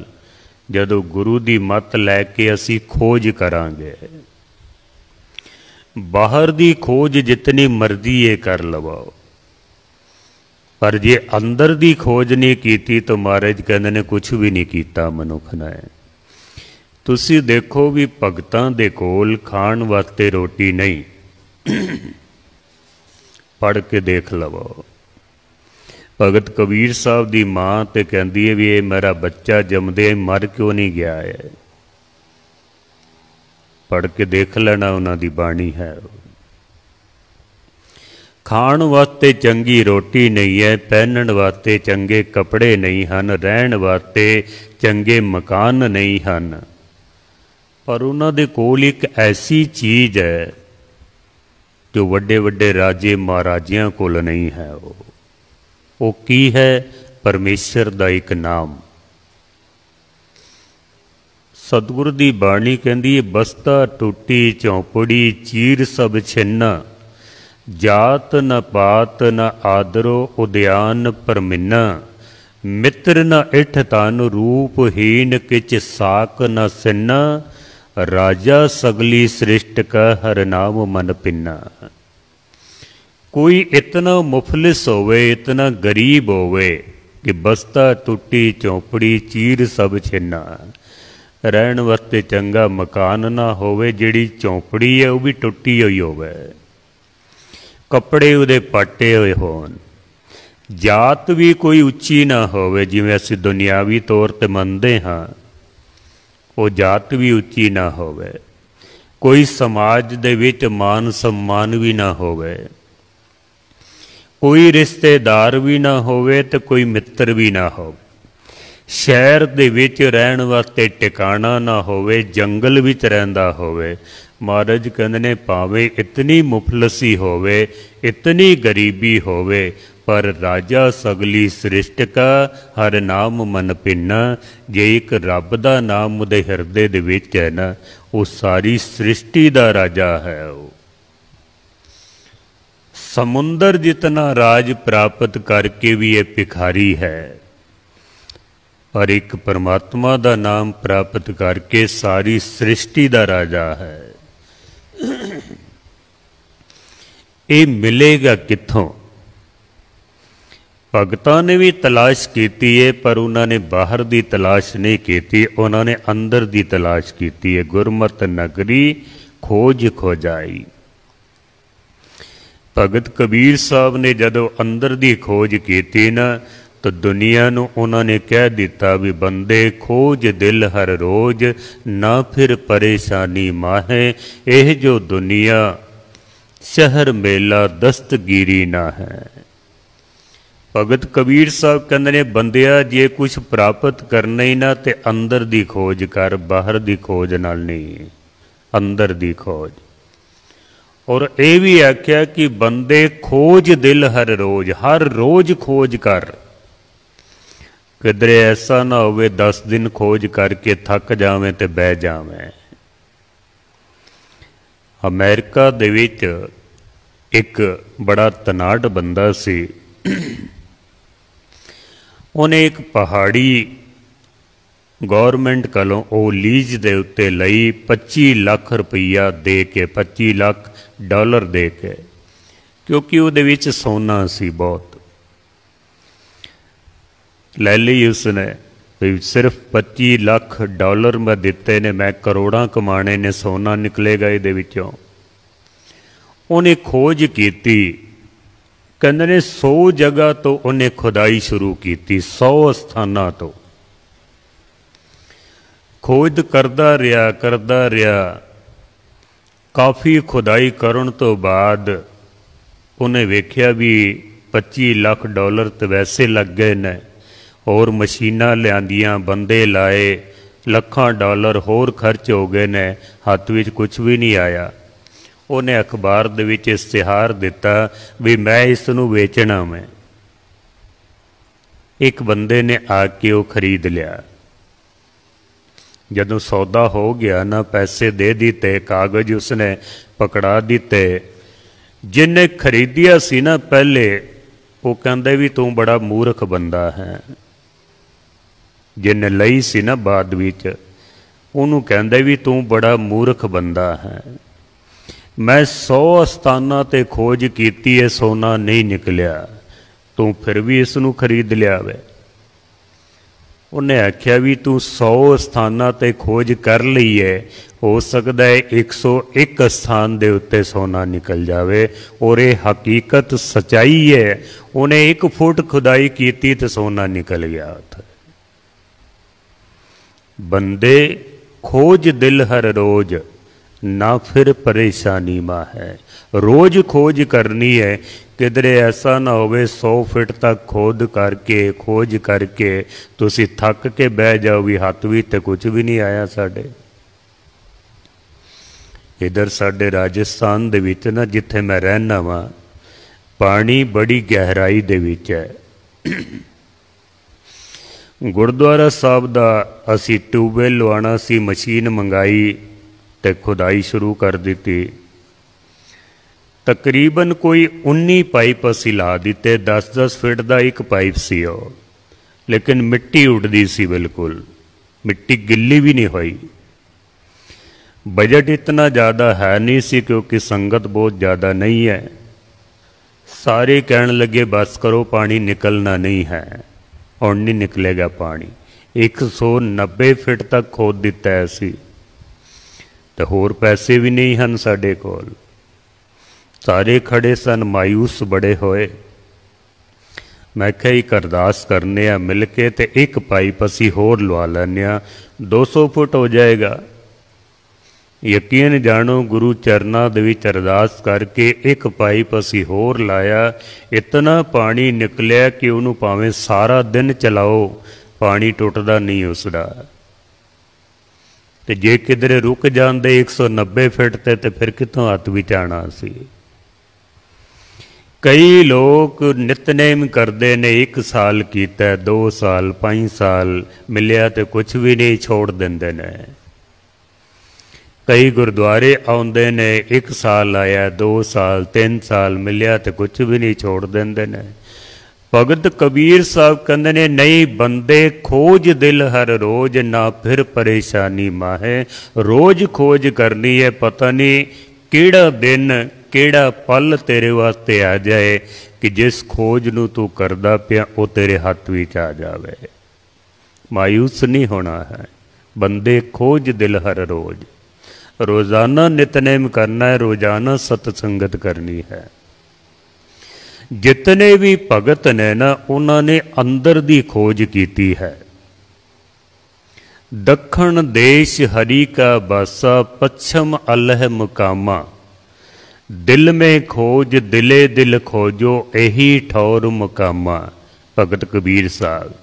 जदों गुरु दी मत लैके असी खोज करांगे। बाहर दी खोज जितनी मर्जी ये कर लवाओ, पर जे अंदर दी खोज नहीं कीती तो महाराज कहंदे ने कुछ भी नहीं कीता मनुख ने। तुसी देखो भी भगतां दे कोल खाण वास्ते रोटी नहीं, पढ़ के देख लवो। भगत कबीर साहब दी मां ते कहंदी है भी ये मेरा बच्चा जमदे मर क्यों नहीं गया है। पढ़ के देख लेना, उन्हां दी बाणी है। खाण वास्ते चंगी रोटी नहीं है, पहनण वास्ते चंगे कपड़े नहीं हन, रहण वास्ते चंगे मकान नहीं हन, पर उन्हां दे कोल एक ऐसी चीज़ है जो वड्डे वड्डे राजे महाराजियां कोल नहीं है। वो की है? परमेश्वर दा एक नाम। सतगुरु दी बाणी कहंदी है, बस्ता टूटी चौपड़ी चीर सब छिन्ना, जात न पात न आदरो उद्यान परमिना, मित्र न इठ तन रूपहीन किच साक न सिन्ना, राजा सगली सृष्ट का हर नाम मन पिन्ना। कोई इतना मुफलिस होवे, इतना गरीब होवे कि बस्ता टुटी चौपड़ी चीर सब छिन्ना, रहन वास्ते चंगा मकान ना होवे, जिहड़ी झोंपड़ी है वह भी टुटी हुई होवे, कपड़े उहदे पाटे हुए होण, जात भी कोई उच्ची ना होवे, जिवें असीं दुनियावी तौर ते मनदे हां वो जात भी उच्ची ना होवे, कोई समाज दे विच मान सम्मान भी ना होवे, कोई रिश्तेदार भी ना होवे ते कोई मित्र भी ना होवे, शहर दे विच रहन वास्ते टिकाणा ना होवे, जंगल विच रहिंदा होवे। महाराज कहंदे ने भावें इतनी मुफलसी होवे, इतनी गरीबी होवे, पर राजा सगली सृष्टि का हर नाम मन भिन्ना। जे एक रब दा नाम उहदे हिरदे दे विच है ना, वो सारी सृष्टि दा राजा है। वो समुंदर जितना राज प्राप्त करके भी ये भिखारी है, और एक परमात्मा दा नाम प्राप्त करके सारी सृष्टि दा राजा है। ये मिलेगा कित्थों? भगतां ने भी तलाश की है, पर उन्होंने बाहर की तलाश नहीं की, उन्होंने अंदर की तलाश की है। गुरमत नगरी खोज खोजाई। भगत कबीर साहब ने जदों अंदर की खोज की ना, तो दुनिया नूं उन्होंने कह दिता भी बंदे खोज दिल हर रोज, ना फिर परेशानी माहे, यह जो दुनिया शहर मेला दस्तगीरी ना है। भगत कबीर साहब कहते ने बंदिया जे कुछ प्राप्त करना ही ना, ते अंदर की खोज कर, बाहर की खोज नाल नहीं, अंदर की खोज। और यह भी आख्या कि बंदे खोज दिल हर रोज खोज कर। किधरे ऐसा ना होवे 10 दिन खोज करके थक जावें ते बह जावें। अमेरिका दे विच एक बड़ा तनाड़ बंदा सी, उन्हें एक पहाड़ी गौरमेंट कोलों वो लीज दे उत्ते लई 25 लाख रुपया दे के, 25 लाख डॉलर दे के, क्योंकि उहदे विच सोना सी बहुत। ले ली उसने, सिर्फ 25 लाख डॉलर मैं दिते ने, मैं करोड़ां कमाने ने, सोना निकलेगा इहदे विचों। उन्हें खोज की, कहते ने 100 जगह तो उन्हें खुदाई शुरू की, 100 स्थानां तो खोज करदा रहा। काफ़ी खुदाई करन तो बाद उन्हें वेख्या भी 25 लाख डॉलर तो वैसे लग गए ने, और मशीनां लियांदियां, बंदे लाए, लखां डॉलर होर खर्च हो गए ने, हत्थ विच कुछ भी नहीं आया। उन्हें अखबार दे विच इश्तिहार दिता भी मैं इस नूं वेचना। मैं एक बंदे ने आके वो खरीद लिया। जदों सौदा हो गया ना, पैसे दे दिते, कागज उसने पकड़ा दिते। जिन्हें खरीदिया सी ना पहले, वो कहंदे भी तू बड़ा मूर्ख बंदा है। जिन्हें लई सी ना बाद विच, उन्होंने कहंदे भी तू बड़ा मूर्ख बंदा है। मैं 100 स्थानां ते खोज की है, सोना नहीं निकलिया, तू फिर भी इसनूं खरीद लिया वे। उन्हें आख्या भी तू 100 स्थानां ते खोज कर ली है, हो सकता है 101 स्थान दे उत्ते सोना निकल जावे, और ये हकीकत सच्चाई है। उन्हें 1 फुट खुदाई की तो सोना निकल गया। बंदे खोज दिल हर रोज, ना फिर परेशानी मां है। रोज खोज करनी है, किधरे ऐसा ना होवे 100 फिट तक खोज करके तुसी थक के बह जाओ भी हाथ भी तो कुछ भी नहीं आया। साडे इधर साडे राजस्थान दे विच ना, जिथे मैं रहना वा, पानी बड़ी गहराई दे विच है। गुरुद्वारा साहब दा असी ट्यूबवैल लवाना सी, मशीन मंगाई ते खुदाई शुरू कर दी। तकरीबन कोई 19 पाइप असी ला दिते, 10-10 फिट का एक पाइप सी वो, लेकिन मिट्टी उड़दी सी, बिल्कुल मिट्टी गिल्ली भी नहीं हुई। बजट इतना ज़्यादा है नहीं सी, क्योंकि संगत बहुत ज़्यादा नहीं है। सारे कहन लगे बस करो, पानी निकलना नहीं है, और नहीं निकलेगा पानी। 190 ਫਿਟ ਤੱਕ ਖੋਦ ਦਿੱਤਾ ਸੀ ਤੇ ਹੋਰ ਪੈਸੇ ਵੀ ਨਹੀਂ ਹਨ ਸਾਡੇ ਕੋਲ। ਸਾਰੇ ਖੜੇ ਸਨ, ਮਾਯੂਸ ਬੜੇ ਹੋਏ। मैं क्या एक अरदास करने मिल के ते एक पाइप असी होर लवा लैने 200 फुट हो जाएगा। यकीन जानो गुरु चरना दे विच अरदास करके एक पाइप असी होर लाया, इतना पानी निकलिया कि उन्होंने भावें सारा दिन चलाओ पानी टुटदा नहीं उसदा। ते जे किधरे रुक जाते 190 फिट ते फिर कितों हथ विच आना सी। कई लोग नितनेम करते ने, 1 साल किया, 2 साल 5 साल मिलिया तो कुछ भी नहीं, छोड़ देंदे ने। कई गुरुद्वारे आउंदे ने, 1 साल आया, 2 साल 3 साल मिलिया तो कुछ भी नहीं, छोड़ देंदे ने। भगत कबीर साहब कहते ने, नहीं बंदे खोज दिल हर रोज, ना फिर परेशानी माहे। रोज खोज करनी है, पता नहीं किहड़ा दिन किहड़ा पल तेरे वास्ते आ जाए कि जिस खोज नूं तू करदा पिया वो तेरे हथ विच आ जावे। मायूस नहीं होना है। बंदे खोज दिल हर रोज, रोजाना नितनेम करना है, रोजाना सतसंगत करनी है। जितने भी भगत ने ना, उन्होंने अंदर दी खोज कीती है। दखण देश हरि का बासा, पश्चिम अलह मुकामा। दिल में खोज दिले दिल खोजो, यही ठौर मुकामा। भगत कबीर साहब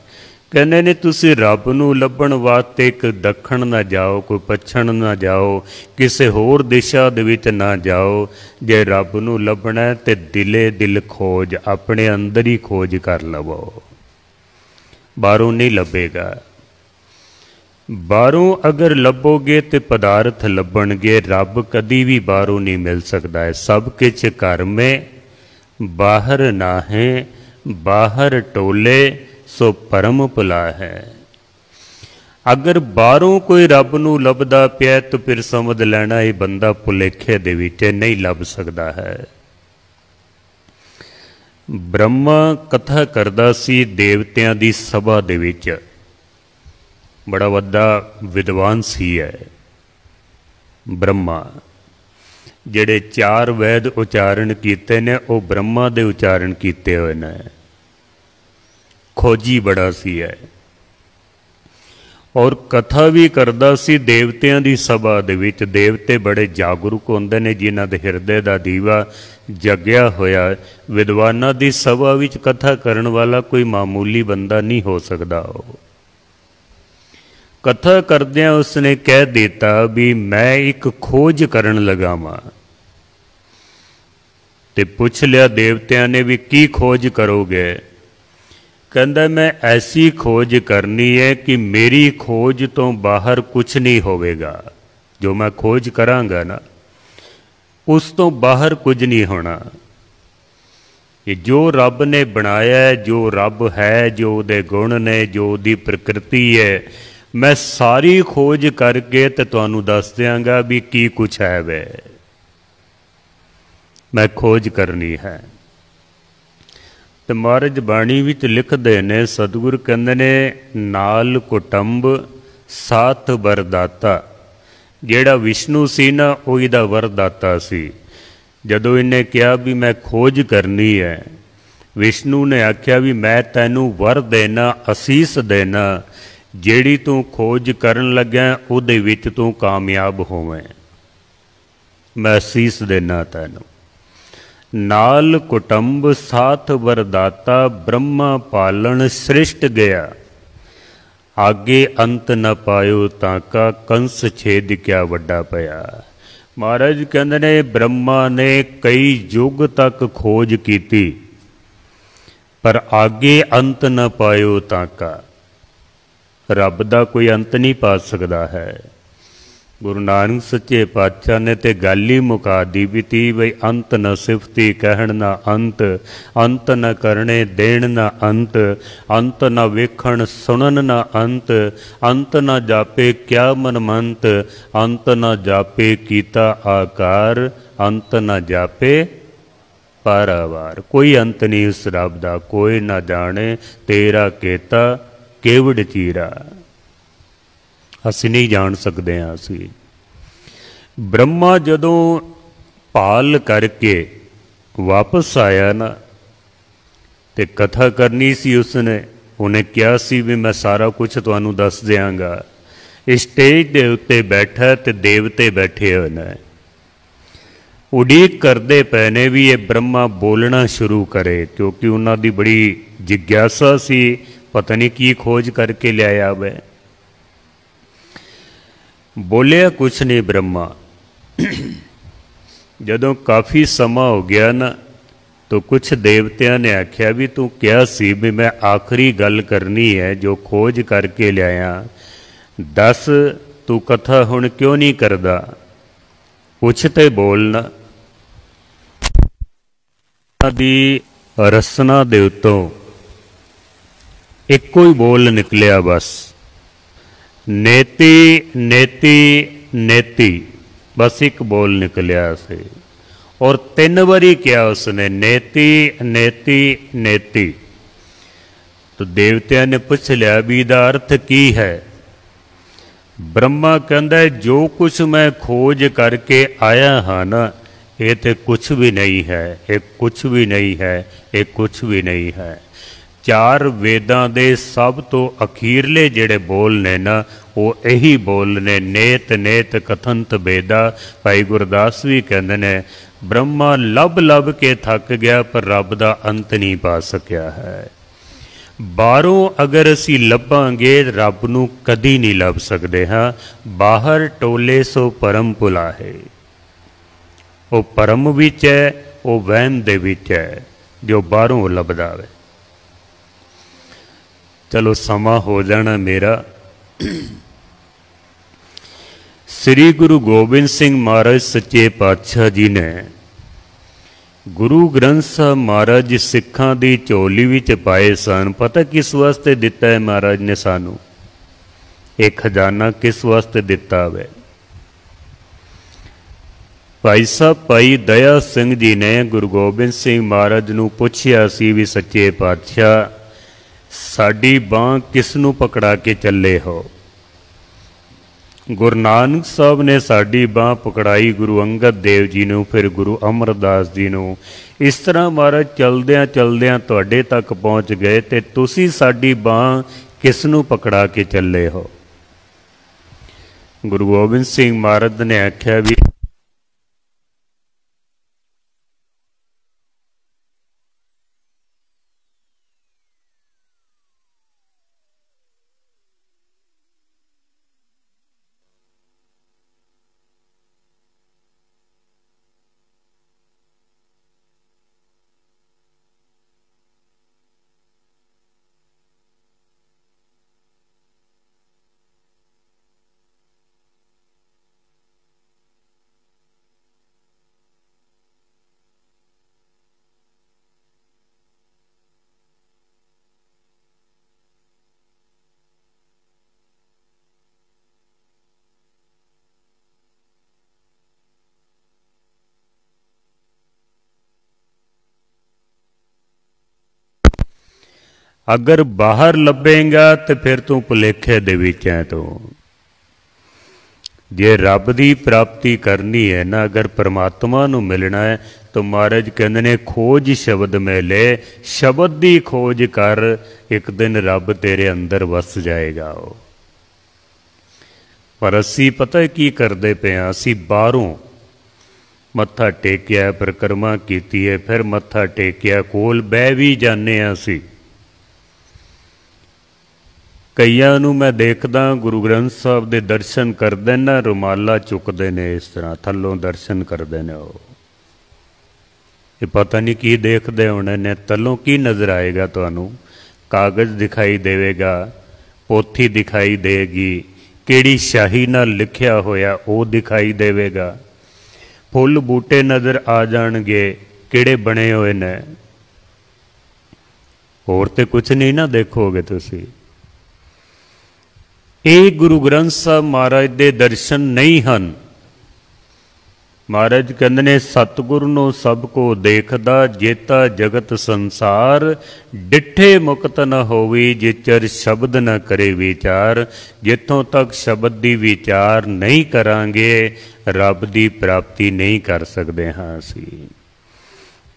कहने ने, तुसी रब नूं लभण वास्ते एक दखण ना जाओ, कोई पछण ना जाओ, किसी होर दिशा दे विच ना जाओ। जे रब नूं लभना है ते दिले दिल खोज, अपने अंदर ही खोज कर लवो, बाहरों नहीं लभेगा। बाहरों अगर लभोगे तो पदार्थ लभणगे, रब कदी भी बाहरों नहीं मिल सकता है। सब किछ घर में बाहर ना है, बाहर टोले सो परम भुला है। अगर बाहरों कोई रब नूं लभदा पिया तो फिर समझ लेना ये बंदा भुलेखे दे विच नहीं लभ सकता है। ब्रह्मा कथा करदा सी देवतियां दी सभा दे विच, बड़ा वड्डा विद्वान सी है ब्रह्मा। जेड़े 4 वैद उचारण कीते ने वो ब्रह्मा दे उचारण कीते हुए ने। खोजी बड़ा सी है और कथा भी करदा सी देवतियां दी सभा दे विच। देवते बड़े जागरूक होंदे ने, जिन्हां दे हिरदे दा दीवा जगया होया। विद्वानां दी सभा विच कथा करन वाला कोई मामूली बंदा नहीं हो सकदा। कथा करदियां उसने कह दिता भी मैं एक खोज करन लगा वां। ते पुछ लिया देवतियां ने भी की खोज करोगे? कहंदा मैं ऐसी खोज करनी है कि मेरी खोज तो बाहर कुछ नहीं होवेगा। जो मैं खोज करांगा ना उस तो बाहर कुछ नहीं होना। ये जो रब ने बनाया है, जो रब है, जो दे गुण ने, जो दी प्रकृति है, मैं सारी खोज करके तो तुहानू दस दियांगा भी की कुछ है वे। मैं खोज करनी है। तो महाराज बाणी विच लिखदे ने, सतगुरु कहंदे ने, नाल कुटुंब साथ वरदाता। जेड़ा विष्णु सी ना वो इहदा वरदाता सी। जदों इन्हें कहा भी मैं खोज करनी है, विष्णु ने आख्या भी मैं तैनू वर देना, असीस देना, जेड़ी तू खोज करन लग्या उहदे विच तू कामयाब होवें। मैं असीस देना तैनू। नाल कुटुंब साथ वरदाता, ब्रह्मा पालन सृष्ट गया। आगे अंत न पायो ताका, कंस छेद क्या वड्डा पया। महाराज कहंदे ने ब्रह्मा ने कई युग तक खोज की, पर आगे अंत न पायो ताका। रब दा कोई अंत नहीं पा सकता है। गुरु नानक सच्चे पातशाह ने ते गल ही मुका दी भी थी बई अंत न सिफती कहण ना अंत, अंत न करने देण ना अंत, अंत न वेखण सुनन ना अंत, अंत न जापे क्या मनमंत, अंत न जापे कीता आकार, अंत न जापे पारावार। कोई अंत नहीं उस रब दा, कोई ना जाने तेरा केता केवड़ चीरा। ਅਸੀਂ नहीं जान सकते हाँ। ਅਸੀਂ ब्रह्मा जदों भाल करके वापस आया ना, तो कथा करनी सी उसने, उन्हें क्या सी भी मैं सारा कुछ तुहानू दस दियांगा। स्टेज के उत्ते बैठा तो देवते बैठे हुए ने, उड़ीक करते पे ने भी ये ब्रह्मा बोलना शुरू करे, क्योंकि उन्होंने बड़ी जिज्ञासा सी, पता नहीं की खोज करके लिया वे। बोलिया कुछ नहीं ब्रह्मा। जदों काफ़ी समा हो गया ना, तो कुछ देवतिया ने आख्या भी तू क्या सी भी मैं आखिरी गल करनी है जो खोज करके लिया, दस तू कथा हुण क्यों नहीं करदा, कुछ तो बोलना। दी रसना दे उत्तों एको ही बोल निकलिया बस, नेति नेति नेति, बस एक बोल निकलिया से। और 3 बारी क्या उसने, नेति नेति नेति। तो देवतिया ने पूछ लिया भी इहदा अर्थ की है। ब्रह्मा कहंदा जो कुछ मैं खोज करके आया हाँ ना, ये तो कुछ भी नहीं है, ये कुछ भी नहीं है, ये कुछ भी नहीं है। 4 वेदां दे सब तो अखीरले जेड़े बोल ने ना, वो यही बोल ने, नेत नेत कथनत बेदा। भाई गुरदास भी कहंदे ने ब्रह्मा लब लब के थक गया, पर रब दा अंत नहीं पा सकिया है। बाहरों अगर असी लभांगे रब नूं कदी नहीं लभ सकते हाँ। बाहर टोले सो परम भुला है, वो परम विच है, वो वहम दे विच है, जो बाहरों लभदा है। चलो समा हो जाना मेरा। श्री गुरु गोबिंद सिंह महाराज सच्चे पातशाह जी ने गुरु ग्रंथ साहब महाराज सिखां दी झोली विच पाए सन। पता किस वास्ते दिता है महाराज ने सानू, एक खजाना किस वास्ते दिता है। भाई साहब भाई दया सिंह जी ने गुरु गोबिंद सिंह महाराज नूं पुछया सी भी सच्चे पातशाह साडी बांह किस नूं पकड़ा के चले हो। गुरु नानक साहब ने साडी बांह पकड़ाई गुरु अंगद देव जी नूं, फिर गुरु अमरदास जी नूं। इस तरह महाराज चलदियां चलदियां तुहाडे तक पहुँच गए, ते तुसी साडी बांह किस नूं पकड़ा के चले हो। गुरु गोबिंद सिंह महाराज ने आख्या भी अगर बाहर लभेगा तो फिर तू भुलेखे दे विच है। तो जे रब की प्राप्ति करनी है ना, अगर परमात्मा नूं मिलना है, तो महाराज कहंदे ने खोज शब्द में ले, शब्द की खोज कर, एक दिन रब तेरे अंदर वस जाएगा। पर असी पता की करते पे हाँ, असी बाहरों मत्था टेकिया, परिक्रमा कीती है, फिर मत्था टेकिया, कोल बह भी जाने असी। कईयां नूं मैं देखदा गुरु ग्रंथ साहब दे दर्शन करदे ना, रुमाला चुकदे ने, इस तरह थल्लों दर्शन करदे ने। ये पता नहीं की देखते होने ने, तलों की नज़र आएगा तुहानू, कागज़ दिखाई देवेगा, पोथी दिखाई देगी, केड़ी शाही नाल लिखिया होया वो दिखाई देवेगा, फुल बूटे नज़र आ जाणगे किहड़े बने हुए ने, होर ते कुछ नहीं ना देखोगे तुसी। ये गुरु ग्रंथ साहब महाराज दे दर्शन नहीं हन। महाराज कहते ने सतगुर नो सब को देखदा जेता जगत संसार डिठे मुक्त न होवी जिचर शब्द न करे विचार। जिथों तक शब्द दी विचार नहीं करांगे रब दी प्राप्ति नहीं कर सकते हाँ असी।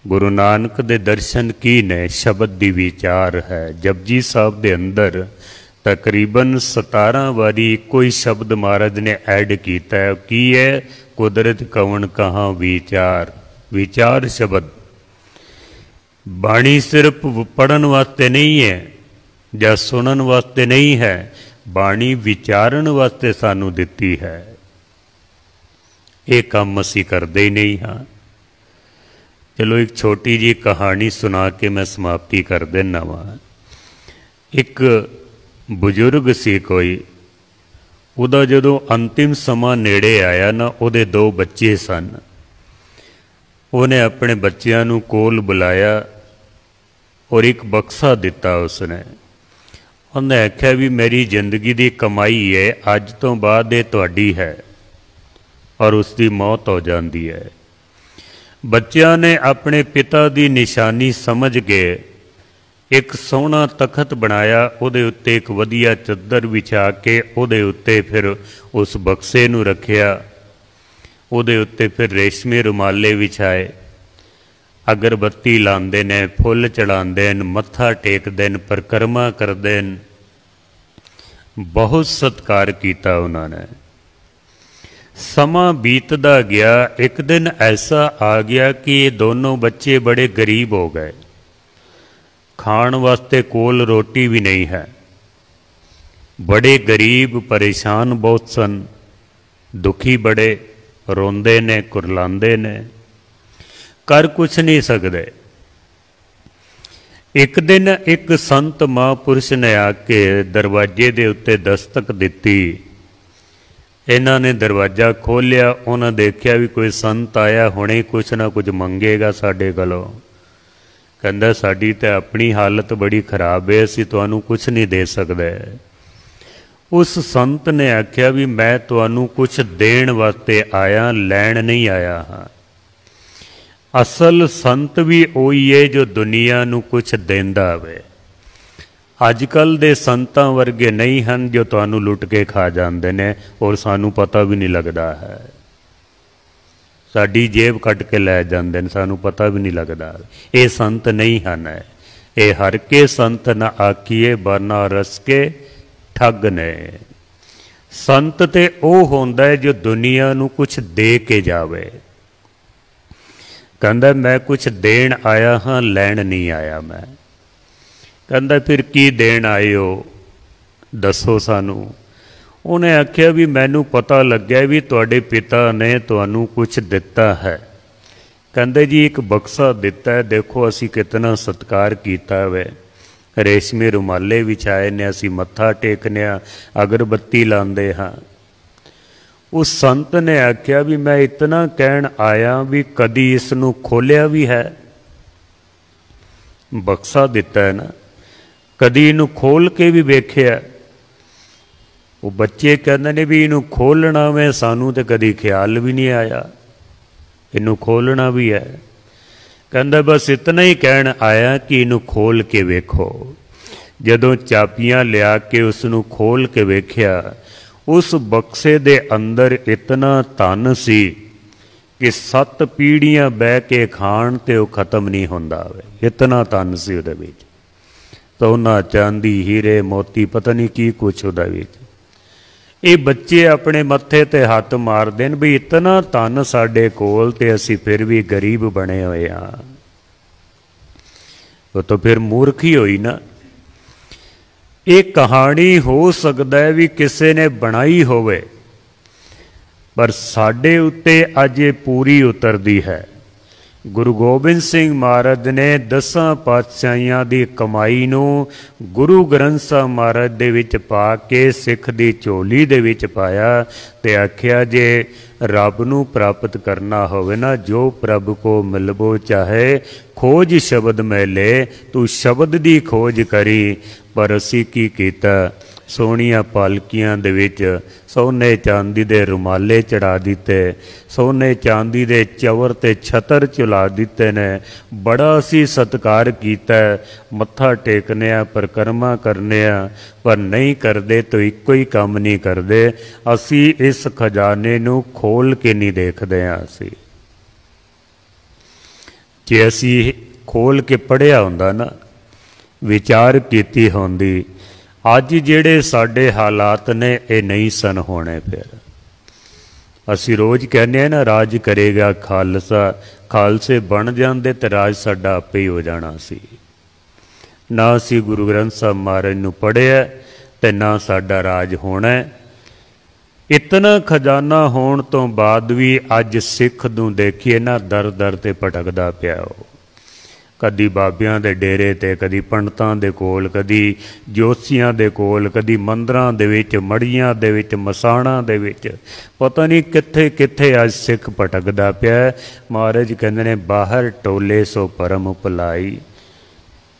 गुरु नानक दे दर्शन की ने शब्द दी विचार है। जपजी साहब दे अंदर तकरीबन 17 वारी कोई शब्द महाराज ने ऐड किया है। की है कुदरत कवन कहाँ विचार। विचार शब्द बाणी सिर्फ पढ़न वास्ते नहीं है या सुनन वास्ते नहीं है, बाणी विचारण वास्ते सानू दिती है। ये काम असी करते ही नहीं हाँ। चलो एक छोटी जी कहानी सुना के मैं समाप्ति कर देना वा। एक बुजुर्ग सी कोई, उदा जदों अंतिम समा नेड़े आया ना, उहदे 2 बच्चे सन। उन्हें अपने बच्चों नूं कोल बुलाया और एक बक्सा दिता उसने। उन्हें आख्या भी मेरी जिंदगी की कमाई है, अज तो बाद ये तुहाडी है, और उसकी मौत हो जाती है। बच्चों ने अपने पिता की निशानी समझ के एक सोहना तखत बनाया, उहदे उत्ते एक वधिया चद्दर विछा के उहदे उत्ते फिर उस बक्से नूं रखिया। उहदे उत्ते फिर रेशमी रुमाले विछाए, अगरबत्ती लांदे ने, फुल चढ़ाते ने, मत्था टेकते हैं, परिक्रमा करते हैं। बहुत सत्कार किया उन्होंने। समा बीतदा गया। एक दिन ऐसा आ गया कि ये दोनों बच्चे बड़े गरीब हो गए। खाण वास्ते कोल रोटी भी नहीं है। बड़े गरीब, परेशान बहुत सन, दुखी बड़े, रोंदे ने, कुरलांदे ने, कर कुछ नहीं सकते। एक दिन एक संत महापुरुष ने आके दरवाजे दे उत्ते दस्तक दिती। इन्हां ने दरवाजा खोलिया, उन्हें देखा भी कोई संत आया, हुणे कुछ ना कुछ मंगेगा साडे कोलों। कहंदा साडी ते अपनी हालत बड़ी खराब है, असीं तुहानूं कुछ नहीं दे सकदे। उस संत ने आख्या भी मैं तुहानूं कुछ देण वास्ते आया, लैण नहीं आया हाँ। असल संत भी उही है जो दुनिया नूं कुछ देंदा होवे। अजकल दे संतां वर्गे नहीं हन जो तुहानूं लुट के खा जांदे ने और सानूं पता भी नहीं लगदा है। साडी जेब कट के लै जांदे ने, सानूं पता भी नहीं लगता। ये संत नहीं हन। ये हर के संत न आखिए बरना रस के ठग ने। संत ते ओ होंदा है जो दुनिया नूं कुछ दे के जावे। कहंदा मैं कुछ देण आया हाँ, लैण नहीं आया मैं। कहंदा फिर की देण आए हो, दसो सानूं। उन्हें आख्या भी मैनू पता लग्या भी तुहाडे पिता ने तुहानूं कुछ दिता है। कहंदे जी एक बक्सा दिता है, देखो असी कितना सत्कार किया वे। रेशमी रुमाले विछाए ने, असी मत्था टेकने, अगरबत्ती लांदे हाँ। उस संत ने आख्या भी मैं इतना कहण आया भी कदी इसनूं खोलिया भी है। बक्सा दिता है ना, कदी इनू खोल के भी वेख्या। वो बच्चे कहते ने भी इनू खोलना में सानू तो कभी ख्याल भी नहीं आया, इनू खोलना भी है। कहता बस इतना ही कहन आया कि इनू खोल के वेखो। जदों चाबियां लिया के उसनू खोल के वेख्या, उस बक्से दे अंदर इतना धन सी कि 7 पीढ़ियां बह के खाण ते वो खत्म नहीं होंदा। इतना धन सी उहदे विच, सोना चांदी हीरे मोती पता नहीं की कुछ उहदे विच। ये बच्चे अपने मत्थे ते हाथ मार देन भी इतना धन साडे कोल ते असी फिर भी गरीब बने हुए हाँ। वो तो फिर मूर्ख ही होई ना। एक कहानी हो सकता है भी किसी ने बनाई होवे, पर साडे उत्ते अज ये पूरी उतरदी है। गुरु गोबिंद सिंह महाराज ने 10 पातशाहियां दी कमाई नूं गुरु ग्रंथ साहब महाराज दे विच पा के सिख दी झोली दे विच पाया ते आख्या जे रब नूं प्राप्त करना होवे ना, जो प्रभु को मिलबो चाहे खोज शब्द में ले, तू शब्द दी खोज करी। पर असी की कीता, सोहणियां पालकियां दे विच सोने चांदी दे रुमाले चढ़ा दिते, सोने चांदी दे चवर ते छतर चुला दिते ने। बड़ा असी सत्कार कीता, मत्था टेकने आ, परिक्रमा करने आ, पर नहीं करदे तो इको ही काम नहीं करदे, असी इस खजाने नूं खोल के नहीं देखदे आ। असी जे असी खोल के पढ़िया हुंदा ना, विचार कीती होंदी, अज जिहड़े साडे हालात ने ये नहीं सन होने। फिर असी रोज़ कहने ना, राज करेगा खालसा, खालसे बन जाते तो राज साडा आपे ही हो जाना सी। ना असी गुरु ग्रंथ साहब महाराज नूं पढ़िया ते ना साडा राज होना। इतना खजाना होने तो बाद भी अज सिख नूं देखिए ना, दर दर ते भटकदा पिया हो। कदी बाबियां दे डेरे ते, कदी पंडितां दे कोल, कदी जोशियां दे कोल, कदी मंदरां दे विच, मड़ियां दे विच, मसाणां दे विच, पता नहीं कित्थे कित्थे अज सिख भटकदा पिया। महाराज कहंदे ने, बाहर टोले सो परम भलाई,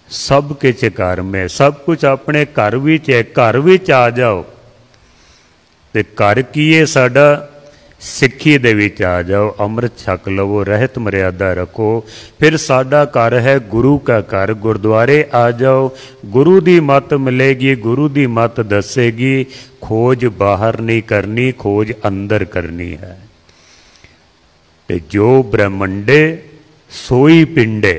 सब किछ घर में, सब कुछ अपने घर विच है। घर विच आ जाओ ते घर की है साडा, सिक्खी दे विच आ जाओ, अमृत छक लवो, रहत मर्यादा रखो। फिर साडा घर है गुरु का घर, गुरुद्वारे आ जाओ, गुरु दी मत मिलेगी, गुरु दी मत दसेगी। खोज बाहर नहीं करनी, खोज अंदर करनी है। ते जो ब्रह्मंडे सोई पिंडे,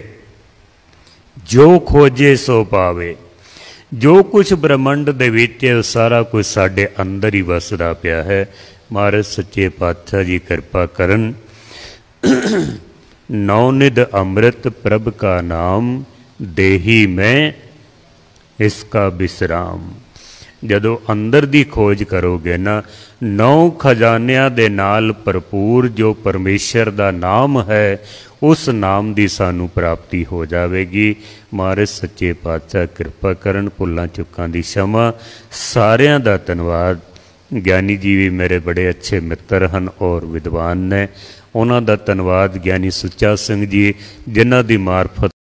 जो खोजे सो पावे। जो कुछ ब्रह्मंड दे विच सारा कुछ साडे अंदर ही वसदा पिया है। महाराज सच्चे पातशाह जी कृपा करन। नौनिध अमृत प्रभ का नाम, देही में इसका विश्राम। जदों अंदर दी खोज करोगे ना, 9 खजानियां दे नाल भरपूर जो परमेश्वर दा नाम है, उस नाम दी सानू प्राप्ति हो जाएगी। महाराज सच्चे पातशाह कृपा करन, भुल्लां चुक्कां दी क्षमा। सारियां दा धन्नवाद। ज्ञानी जी भी मेरे बड़े अच्छे मित्र हैं और विद्वान ने, उन्हों का धन्यवाद ज्ञानी सुच्चा सिंह जी, जिन्हों की मार्फत